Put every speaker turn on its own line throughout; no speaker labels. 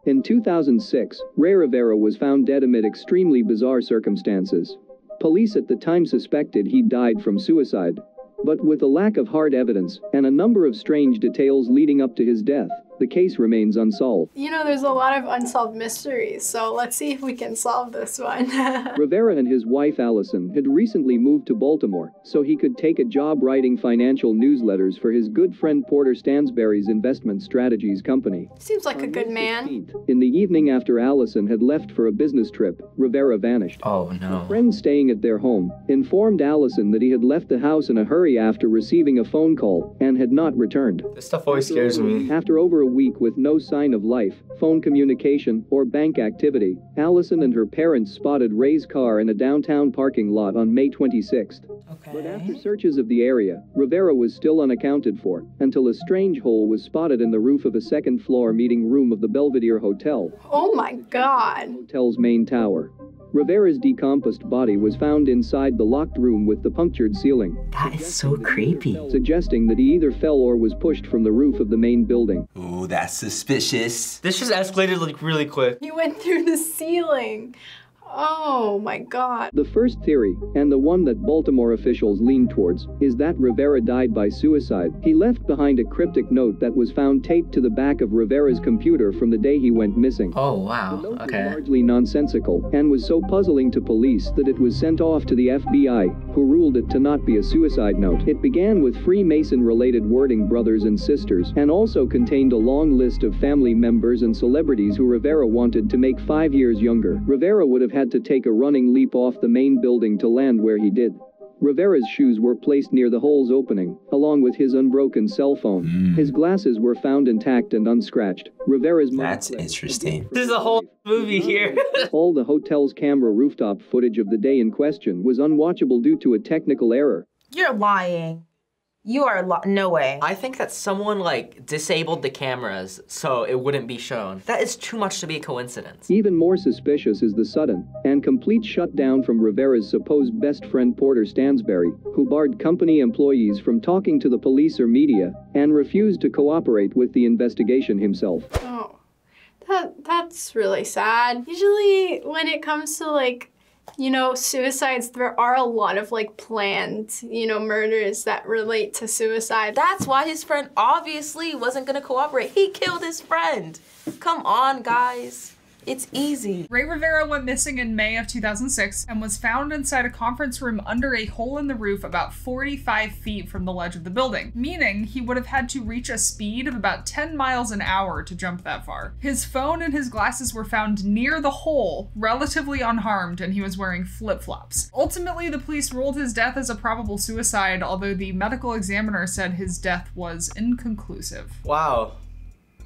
In 2006, Ray Rivera was found dead amid extremely bizarre circumstances. Police at the time suspected he died from suicide. But with a lack of hard evidence and a number of strange details leading up to his death, the case remains unsolved.
You know, there's a lot of unsolved mysteries, so let's see if we can solve this one.
Rivera and his wife Allison had recently moved to Baltimore so he could take a job writing financial newsletters for his good friend Porter Stansberry's investment strategies company.
Seems like a good man.
In the evening after Allison had left for a business trip, Rivera vanished.
Oh no.
Friends staying at their home informed Allison that he had left the house in a hurry after receiving a phone call and had not returned.
This stuff always scares me.
After over a week with no sign of life, phone communication, or bank activity, Allison and her parents spotted Ray's car in a downtown parking lot on May 26th.
Okay.
But after searches of the area, Rivera was still unaccounted for, until a strange hole was spotted in the roof of a second-floor meeting room of the Belvedere Hotel.
Oh my God.
Hotel's main tower. Rivera's decomposed body was found inside the locked room with the punctured ceiling.
That is so creepy.
Suggesting that he either fell or was pushed from the roof of the main building.
Ooh, that's suspicious.
This just escalated like really quick.
He went through the ceiling. Oh my God.
The first theory, and the one that Baltimore officials lean towards, is that Rivera died by suicide. He left behind a cryptic note that was found taped to the back of Rivera's computer from the day he went missing.
Oh wow,
The note was
okay.
largely nonsensical, and was so puzzling to police that it was sent off to the FBI, who ruled it to not be a suicide note. It began with Freemason-related wording, brothers and sisters, and also contained a long list of family members and celebrities who Rivera wanted to make 5 years younger. Rivera would have had to take a running leap off the main building to land where he did. Rivera's shoes were placed near the hole's opening, along with his unbroken cell phone. His glasses were found intact and unscratched. Rivera's mother
That's interesting.
There's a whole movie here.
All the hotel's camera rooftop footage of the day in question was unwatchable due to a technical error.
You're lying. You are no way.
I think that someone like disabled the cameras so it wouldn't be shown. That is too much to be a coincidence.
Even more suspicious is the sudden and complete shutdown from Rivera's supposed best friend Porter Stansberry, who barred company employees from talking to the police or media and refused to cooperate with the investigation himself.
Oh, that's really sad. Usually when it comes to like, you know, suicides, there are a lot of like planned, you know, murders that relate to suicide.
That's why his friend obviously wasn't gonna cooperate. He killed his friend. Come on, guys. It's easy.
Ray Rivera went missing in May of 2006 and was found inside a conference room under a hole in the roof about 45 feet from the ledge of the building, meaning he would have had to reach a speed of about 10 miles an hour to jump that far. His phone and his glasses were found near the hole, relatively unharmed, and he was wearing flip-flops. Ultimately, the police ruled his death as a probable suicide, although the medical examiner said his death was inconclusive.
Wow.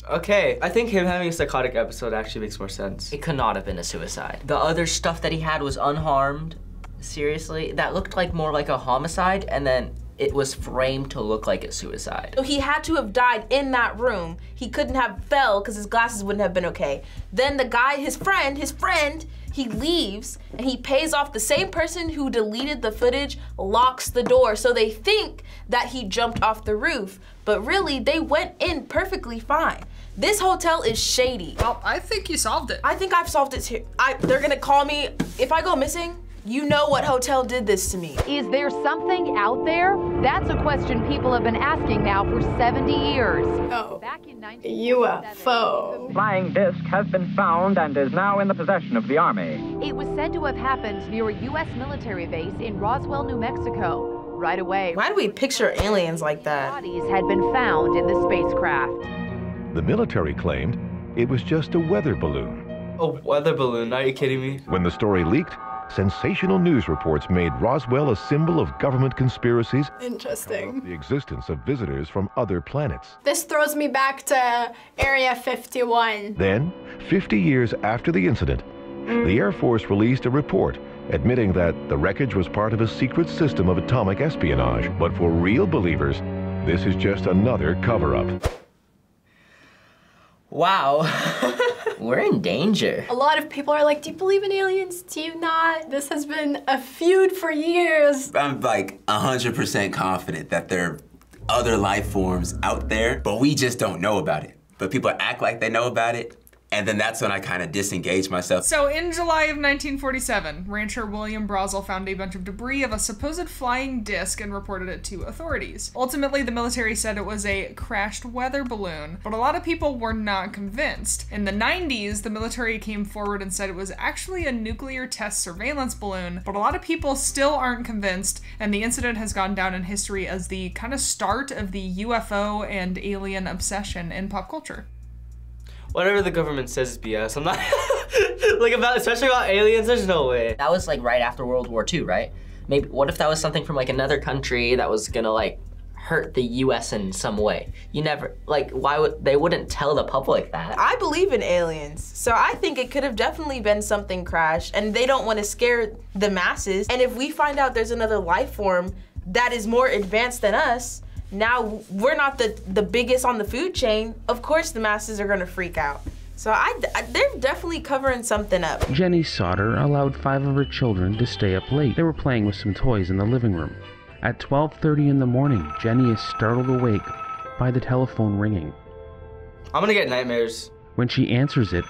Okay, I think him having a psychotic episode actually makes more sense. It could not have been a suicide. The other stuff that he had was unharmed. Seriously, that looked like more like a homicide, and then it was framed to look like a suicide.
So he had to have died in that room. He couldn't have fell because his glasses wouldn't have been okay. Then the guy, his friend, he leaves and he pays off the same person who deleted the footage, locks the door. So they think that he jumped off the roof, but really they went in perfectly fine. This hotel is shady.
Well, I think you solved it.
I think I've solved it too. They're gonna call me, if I go missing, you know what hotel did this to me.
Is there something out there? That's a question people have been asking now for 70 years.
Oh,
Back in
UFO.
Flying disc has been found and is now in the possession of the Army.
It was said to have happened near a U.S. military base in Roswell, New Mexico. Right away,
Why do we picture aliens like that?
bodies had been found in the spacecraft.
The military claimed it was just a weather balloon.
A weather balloon, are you kidding me?
When the story leaked, sensational news reports made Roswell a symbol of government conspiracies,
Interesting.
the existence of visitors from other planets.
This throws me back to Area 51.
Then, 50 years after the incident, the Air Force released a report admitting that the wreckage was part of a secret system of atomic espionage. But for real believers, this is just another cover-up.
Wow. We're in danger.
A lot of people are like, do you believe in aliens? Do you not? This has been a feud for years.
I'm like 100% confident that there are other life forms out there, but we just don't know about it. But people act like they know about it, And then that's when I kind of disengaged myself.
So in July of 1947, rancher William Brazel found a bunch of debris of a supposed flying disc and reported it to authorities. Ultimately, the military said it was a crashed weather balloon, but a lot of people were not convinced. In the 90s, the military came forward and said it was actually a nuclear test surveillance balloon, but a lot of people still aren't convinced, and the incident has gone down in history as the kind of start of the UFO and alien obsession in pop culture.
Whatever the government says is BS. I'm not like especially about aliens. There's no way. That was like right after World War II, right? Maybe what if that was something from like another country that was gonna like hurt the U.S. in some way? You never why would they wouldn't tell the public that?
I believe in aliens, so I think it could have definitely been something crashed, and they don't want to scare the masses. And if we find out there's another life form that is more advanced than us, now we're not the biggest on the food chain. Of course the masses are gonna freak out. So they're definitely covering something up.
Jenny Sauter allowed 5 of her children to stay up late. They were playing with some toys in the living room. At 12:30 in the morning, Jenny is startled awake by the telephone ringing.
I'm gonna get nightmares.
When she answers it,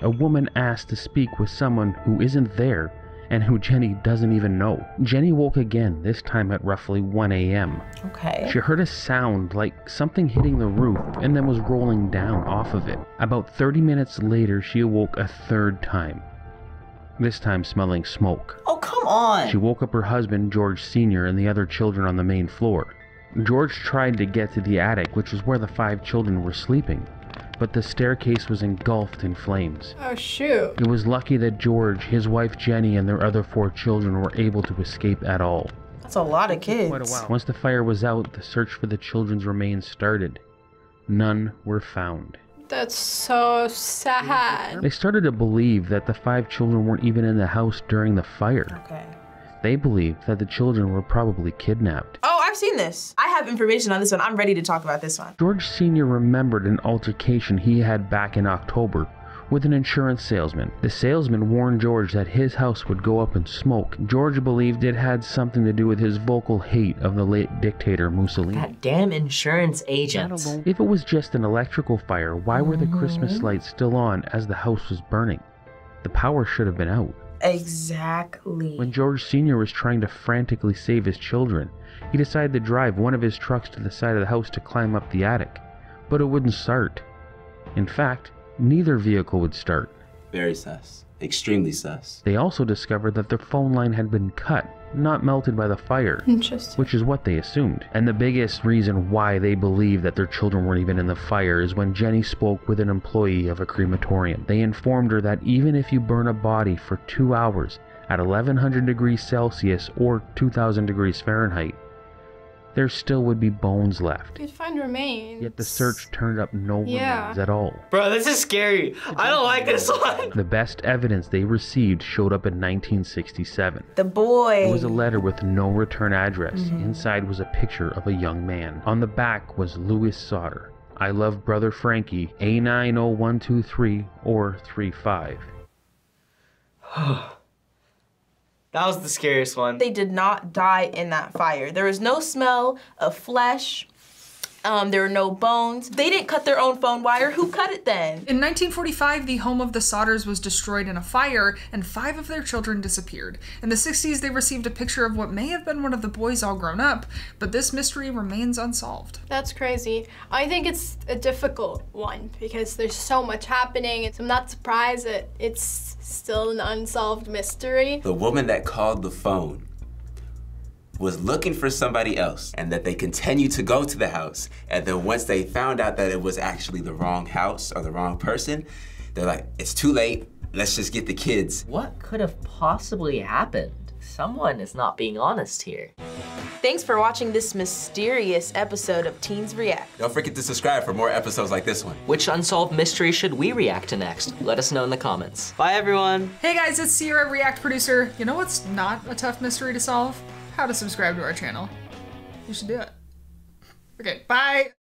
a woman asks to speak with someone who isn't there and who Jenny doesn't even know. Jenny woke again, this time at roughly 1 a.m.
Okay.
She heard a sound like something hitting the roof and then was rolling down off of it. About 30 minutes later, she awoke a third time, this time smelling smoke.
Oh, come on!
She woke up her husband, George Sr., and the other children on the main floor. George tried to get to the attic, which was where the 5 children were sleeping, but the staircase was engulfed in flames.
Oh, shoot.
It was lucky that George, his wife Jenny, and their other 4 children were able to escape at all.
That's a lot of kids.
Quite a while. Once the fire was out, the search for the children's remains started. None were found.
That's so sad.
They started to believe that the 5 children weren't even in the house during the fire.
Okay.
They believed that the children were probably kidnapped.
Oh, I've seen this. I have information on this one. I'm ready to talk about this one.
George Sr. remembered an altercation he had back in October with an insurance salesman. The salesman warned George that his house would go up in smoke. George believed it had something to do with his vocal hate of the late dictator Mussolini.
That damn insurance agent.
If it was just an electrical fire, why were the Christmas lights still on as the house was burning? The power should have been out.
Exactly.
When George Sr. was trying to frantically save his children, he decided to drive one of his trucks to the side of the house to climb up the attic, but it wouldn't start. In fact, neither vehicle would start.
Very sus. Extremely sus.
They also discovered that their phone line had been cut, not melted by the fire.
Interesting.
Which is what they assumed. And the biggest reason why they believe that their children weren't even in the fire is when Jenny spoke with an employee of a crematorium. They informed her that even if you burn a body for 2 hours at 1100 degrees Celsius or 2000 degrees Fahrenheit, there still would be bones left.
You'd find remains.
Yet the search turned up no remains at all.
Bro, this is scary. I don't like this one.
The best evidence they received showed up in 1967.
The boy.
It was a letter with no return address. Inside was a picture of a young man. On the back was Louis Sauter. I love brother Frankie, A90123 or 35.
That was the scariest one.
They did not die in that fire. There was no smell of flesh. There were no bones. They didn't cut their own phone wire. Who cut it then?
In 1945, the home of the Sauters was destroyed in a fire, and 5 of their children disappeared. In the 60s, they received a picture of what may have been one of the boys all grown up, but this mystery remains unsolved.
That's crazy. I think it's a difficult one because there's so much happening, and I'm not surprised that it's still an unsolved mystery.
The woman that called the phone was looking for somebody else, and that they continued to go to the house, and then once they found out that it was actually the wrong house or the wrong person, they're like, it's too late, let's just get the kids.
What could have possibly happened? Someone is not being honest here.
Thanks for watching this mysterious episode of Teens React.
Don't forget to subscribe for more episodes like this one.
Which unsolved mystery should we react to next? Let us know in the comments. Bye, everyone.
Hey guys, it's Sierra, React producer. You know what's not a tough mystery to solve? How to subscribe to our channel. You should do it. Okay, bye.